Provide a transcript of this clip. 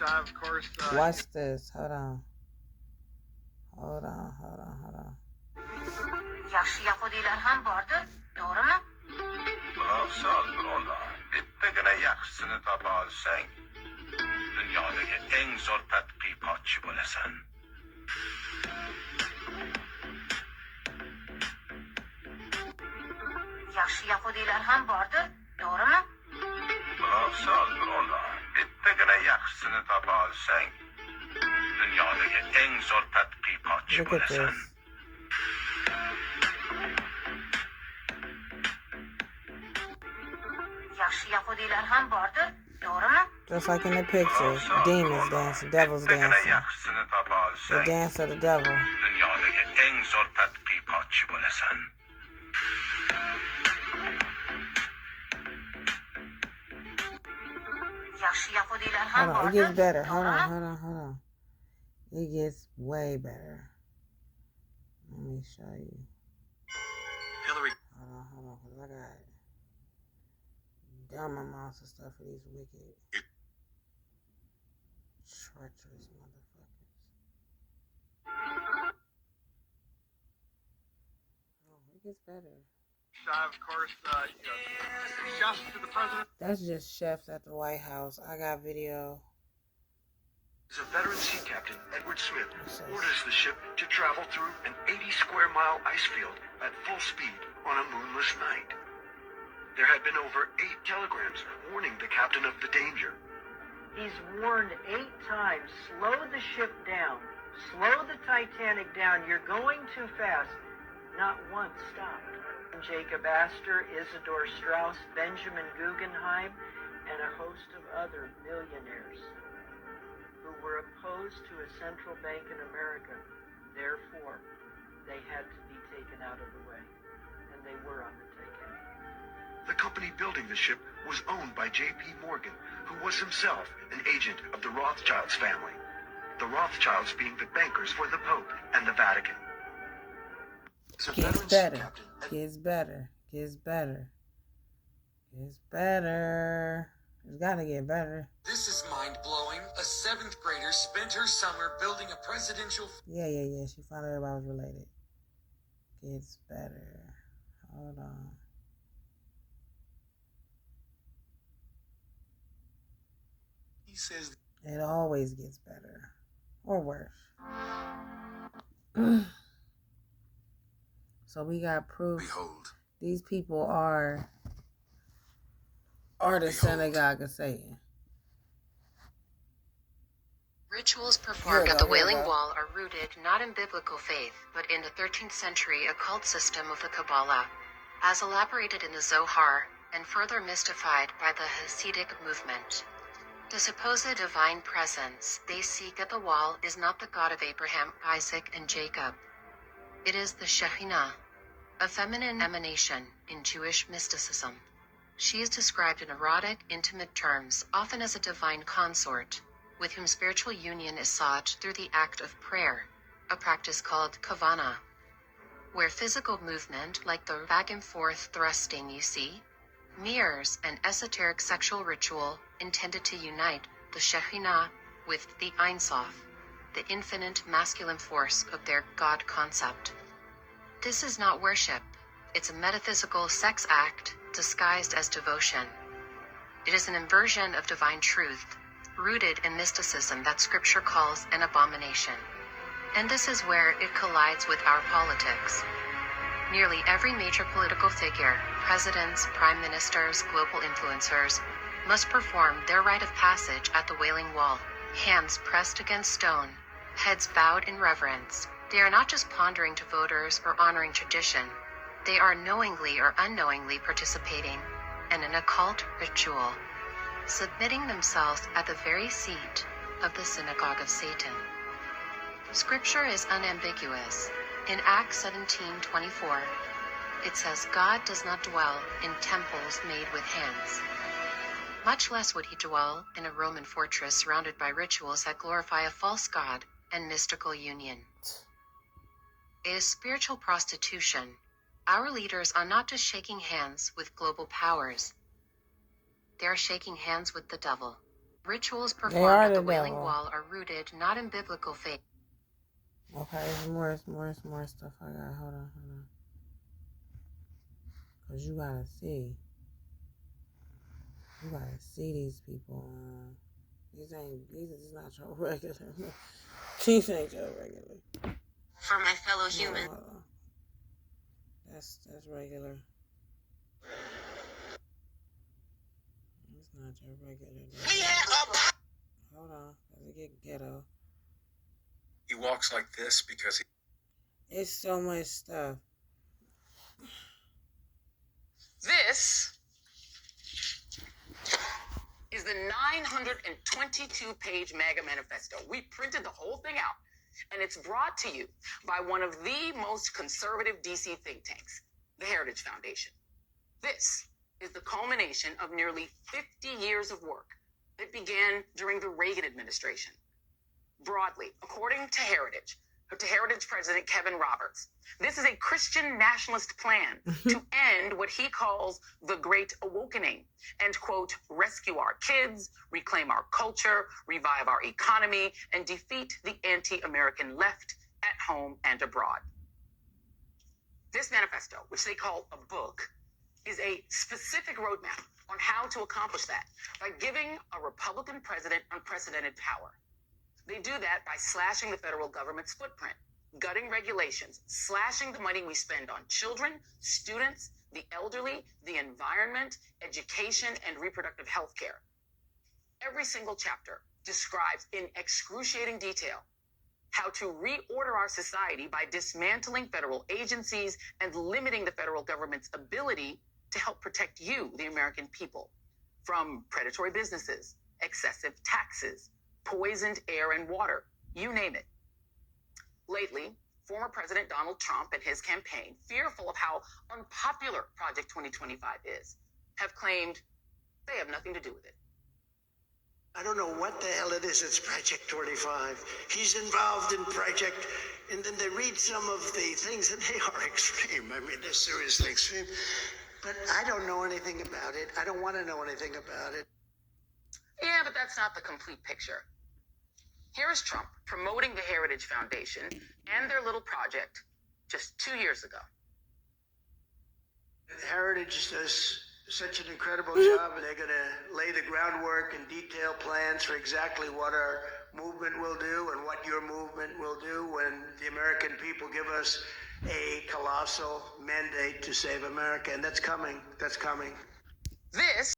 of course. Watch this. Hold on. Hold on. Yaşlıya xodiler ham bordir, to'g'rimi? Afzal birodar, bittagina yaxshisini topa olsang, dunyodagi eng zo'r tadqiqotchi bo'lasan. Yaşlıya xodiler ham bordir, to'g'rimi? Afzal birodar, bittagina yaxshisini topa olsang, dunyodagi eng zo'r tadqiqotchi Look at bo'lasan. this. Yaşlıya xodiler ham bordir, to'g'rimi? Just like in the picture, demons dancing, devils dancing. yaxshisini topa The olsang, dance of the devil. dunyodagi eng zo'r tadqiqotchi bo'lasan. Yaşlıya xodiler Hold ham on, it bordir, gets better. Hold to'g'rimi? on. It gets way better. Let me show you. Hillary. Hold on, because I got dumb amounts of stuff for these wicked, treacherous motherfuckers. Oh, it gets better. Of course, chefs to the president. That's just chefs at the White House. I got video. As a veteran sea captain, Edward Smith What's this? orders the ship to travel through an 80-square-mile ice field at full speed on a moonless night. There had been over 8 telegrams warning the captain of the danger. He's warned 8 times, slow the ship down, slow the Titanic down, you're going too fast. Not once stopped. Jacob Astor, Isidore Straus, Benjamin Guggenheim, and a host of other millionaires who were opposed to a central bank in America. Therefore, they had to be taken out of the way, and they were undertaken. The company building the ship was owned by J.P. Morgan, who was himself an agent of the Rothschilds family. The Rothschilds being the bankers for the Pope and the Vatican. As a veteran sea captain, Gets better. It's gotta get better. This is mind-blowing. A 7th grader spent her summer building a presidential... Yeah. She found out everybody was related. Gets better. Hold on. He says... It always gets better. Or worse. So we got proof. Behold. These people are the synagogue of Satan. Rituals performed at the Wailing Wall are rooted not in biblical faith, but in the 13th century occult system of the Kabbalah, as elaborated in the Zohar and further mystified by the Hasidic movement. The supposed divine presence they seek at the wall is not the God of Abraham, Isaac, and Jacob. It is the Shekhinah, a feminine emanation in Jewish mysticism. She is described in erotic, intimate terms, often as a divine consort, with whom spiritual union is sought through the act of prayer, a practice called kavana, where physical movement, like the back and forth thrusting you see, mirrors an esoteric sexual ritual intended to unite the Shekhinah with the Ein Sof, the infinite masculine force of their God concept. This is not worship. It's a metaphysical sex act disguised as devotion. It is an inversion of divine truth, rooted in mysticism that Scripture calls an abomination. And this is where it collides with our politics. Nearly every major political figure, presidents, prime ministers, global influencers, must perform their rite of passage at the Wailing Wall, hands pressed against stone, heads bowed in reverence. They are not just pandering to voters or honoring tradition. They are knowingly or unknowingly participating in an occult ritual, submitting themselves at the very seat of the synagogue of Satan. Scripture is unambiguous. In Acts 17:24, it says God does not dwell in temples made with hands. Much less would he dwell in a Roman fortress surrounded by rituals that glorify a false god and mystical union. It is spiritual prostitution. Our leaders are not just shaking hands with global powers. They are shaking hands with the devil. Rituals They are performed at the the Wailing devil. Wall are rooted not in biblical faith. Okay, there's more stuff I got. Hold on. Cause you gotta see. You gotta see these people. These is not your regular. These ain't your regular. For my fellow humans. Hold on. That's regular. It's not your regular. Hold on, cause it get ghetto. He walks like this because he... It's so much stuff. This is the 922-page MAGA manifesto. We printed the whole thing out, and it's brought to you by one of the most conservative DC think tanks, the Heritage Foundation. This is the culmination of nearly 50 years of work that began during the Reagan administration. Broadly, according to Heritage President Kevin Roberts, this is a Christian nationalist plan to end what he calls the Great Awakening and, quote, rescue our kids, reclaim our culture, revive our economy, and defeat the anti-American left at home and abroad. This manifesto, which they call a book, is a specific roadmap on how to accomplish that by giving a Republican president unprecedented power. They do that by slashing the federal government's footprint, gutting regulations, slashing the money we spend on children, students, the elderly, the environment, education, and reproductive health care. Every single chapter describes in excruciating detail how to reorder our society by dismantling federal agencies and limiting the federal government's ability to help protect you, the American people, from predatory businesses, excessive taxes, poisoned air and water, you name it. Lately, former President Donald Trump and his campaign, fearful of how unpopular Project 2025 is, have claimed they have nothing to do with it. I don't know what the hell it is. It's Project 25. He's involved in Project, and then they read some of the things, and they are extreme. I mean, they're seriously extreme. But I don't know anything about it. I don't want to know anything about it. Yeah, but that's not the complete picture. Here is Trump promoting the Heritage Foundation and their little project just 2 years ago. Heritage does such an incredible job, and they're going to lay the groundwork and detail plans for exactly what our movement will do and what your movement will do when the American people give us a colossal mandate to save America. And that's coming. That's coming. This